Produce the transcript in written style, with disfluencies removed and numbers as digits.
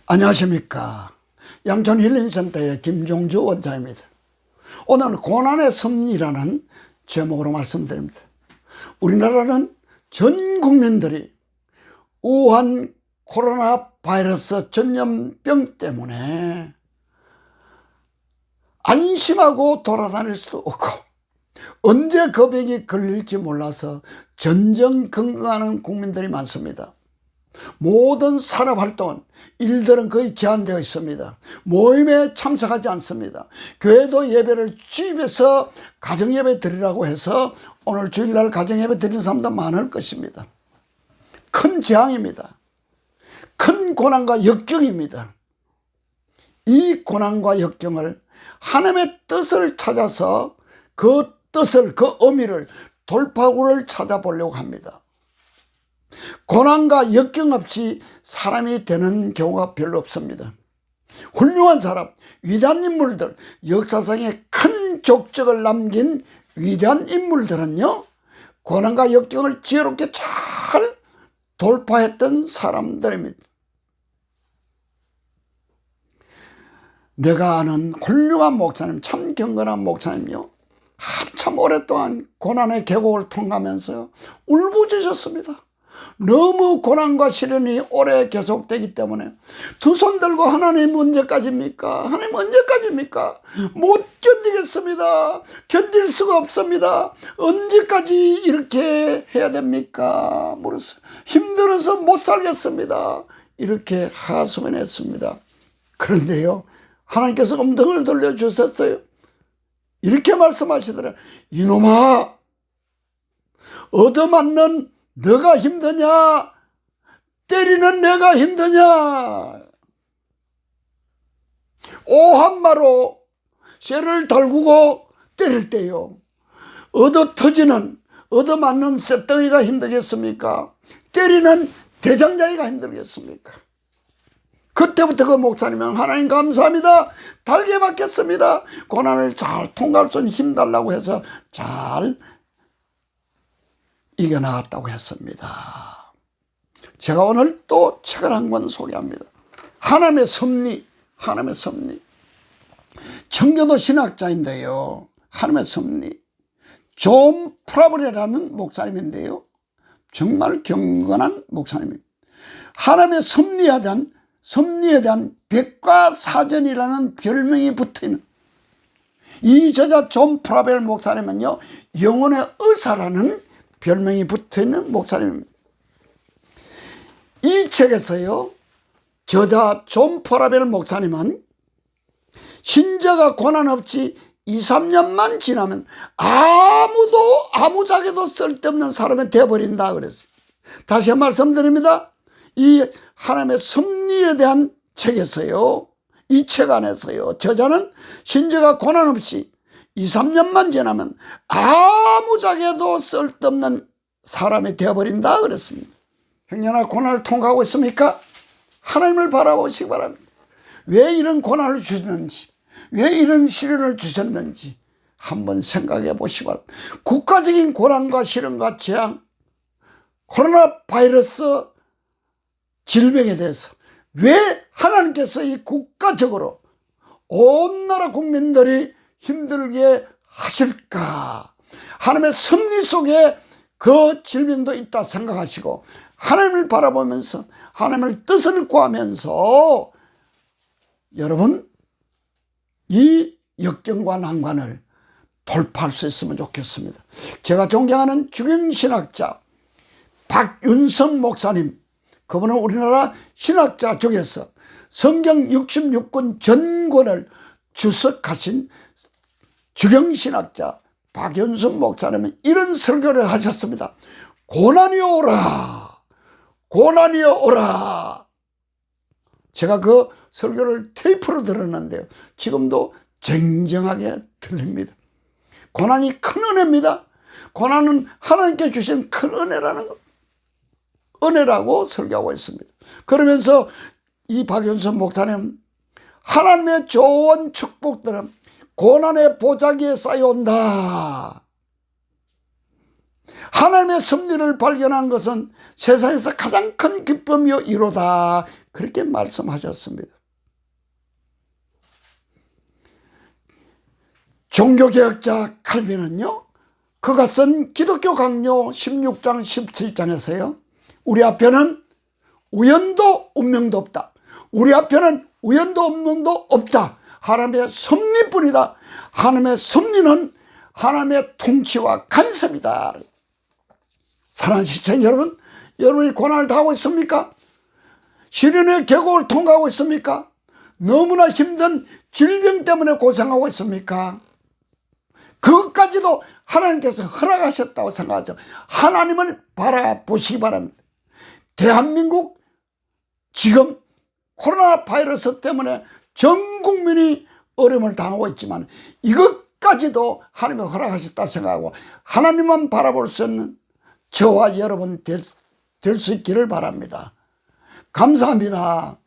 안녕하십니까. 양천 힐링센터의 김종주 원장입니다. 오늘 고난의 섭리라는 제목으로 말씀드립니다. 우리나라는 전 국민들이 우한 코로나 바이러스 전염병 때문에 안심하고 돌아다닐 수도 없고 언제 그 병이 걸릴지 몰라서 전정 건강하는 국민들이 많습니다. 모든 산업활동은 일들은 거의 제한되어 있습니다. 모임에 참석하지 않습니다. 교회도 예배를 집에서 가정예배 드리라고 해서 오늘 주일날 가정예배 드리는 사람도 많을 것입니다. 큰 재앙입니다. 큰 고난과 역경입니다. 이 고난과 역경을 하나님의 뜻을 찾아서 그 뜻을, 그 의미를, 돌파구를 찾아보려고 합니다. 고난과 역경 없이 사람이 되는 경우가 별로 없습니다. 훌륭한 사람, 위대한 인물들, 역사상에 큰 족적을 남긴 위대한 인물들은요, 고난과 역경을 지혜롭게 잘 돌파했던 사람들입니다. 내가 아는 훌륭한 목사님, 참 경건한 목사님요, 한참 오랫동안 고난의 계곡을 통과하면서 울부짖었습니다. 너무 고난과 시련이 오래 계속되기 때문에 두 손 들고 하나님 언제까지입니까? 하나님 언제까지입니까? 못 견디겠습니다. 견딜 수가 없습니다. 언제까지 이렇게 해야 됩니까? 물었어요. 힘들어서 못 살겠습니다. 이렇게 하소연했습니다. 그런데요, 하나님께서 음성을 돌려주셨어요. 이렇게 말씀하시더라. 이놈아, 얻어맞는 너가 힘드냐? 때리는 내가 힘드냐? 오한마로 쇠를 달구고 때릴 때요, 얻어터지는, 얻어맞는 쇳덩이가 힘들겠습니까? 때리는 대장자이가 힘들겠습니까? 그때부터 그 목사님은 하나님 감사합니다. 달게 받겠습니다. 고난을 잘 통과할 수 있는 힘 달라고 해서 잘 이겨나갔다고 했습니다. 제가 오늘 또 책을 한 권 소개합니다. 하나님의 섭리, 하나님의 섭리. 청교도 신학자인데요, 하나님의 섭리. 존 프라블이라는 목사님인데요, 정말 경건한 목사님입니다. 하나님의 섭리에 대한 백과사전이라는 별명이 붙어있는 이 저자 존 프라벨 목사님은요, 영혼의 의사라는 별명이 붙어있는 목사님입니다. 이 책에서요, 저자 존 프라벨 목사님은 신자가 고난 없이 2, 3년만 지나면 아무짝에도 쓸데없는 사람이 되어버린다 그랬어요. 다시 한 말씀드립니다. 이 하나님의 섭리에 대한 책에서요, 이 책 안에서요, 저자는 신자가 고난 없이 2, 3년만 지나면 아무짝에도 쓸데없는 사람이 되어버린다 그랬습니다. 형제나 고난을 통과하고 있습니까? 하나님을 바라보시기 바랍니다. 왜 이런 고난을 주셨는지, 왜 이런 시련을 주셨는지 한번 생각해 보시기 바랍니다. 국가적인 고난과 시련과 재앙, 코로나 바이러스 질병에 대해서 왜 하나님께서 이 국가적으로 온 나라 국민들이 힘들게 하실까? 하나님의 섭리 속에 그 질병도 있다 생각하시고 하나님을 바라보면서 하나님의 뜻을 구하면서 여러분 이 역경과 난관을 돌파할 수 있으면 좋겠습니다. 제가 존경하는 주경신학자 박윤성 목사님, 그분은 우리나라 신학자 중에서 성경 66권 전권을 주석하신 주경신학자 박윤성 목사님은 이런 설교를 하셨습니다. 고난이 오라, 고난이 오라. 제가 그 설교를 테이프로 들었는데요, 지금도 쟁쟁하게 들립니다. 고난이 큰 은혜입니다. 고난은 하나님께 주신 큰 은혜라는 것, 은혜라고 설교하고 있습니다. 그러면서 이 박윤선 목사님, 하나님의 좋은 축복들은 고난의 보자기에 쌓여온다. 하나님의 섭리를 발견한 것은 세상에서 가장 큰 기쁨이요 이로다. 그렇게 말씀하셨습니다. 종교개혁자 칼빈은요, 그가 쓴 기독교 강요 16장 17장에서요 우리 앞에는 우연도 운명도 없다. 우리 앞에는 우연도 운명도 없다. 하나님의 섭리뿐이다. 하나님의 섭리는 하나님의 통치와 간섭이다. 사랑하는 시청자 여러분, 여러분이 고난을 당하고 있습니까? 시련의 계곡을 통과하고 있습니까? 너무나 힘든 질병 때문에 고생하고 있습니까? 그것까지도 하나님께서 허락하셨다고 생각하죠. 하나님을 바라보시기 바랍니다. 대한민국 지금 코로나 바이러스 때문에 전 국민이 어려움을 당하고 있지만 이것까지도 하나님이 허락하셨다 생각하고 하나님만 바라볼 수 있는 저와 여러분 될 수 있기를 바랍니다. 감사합니다.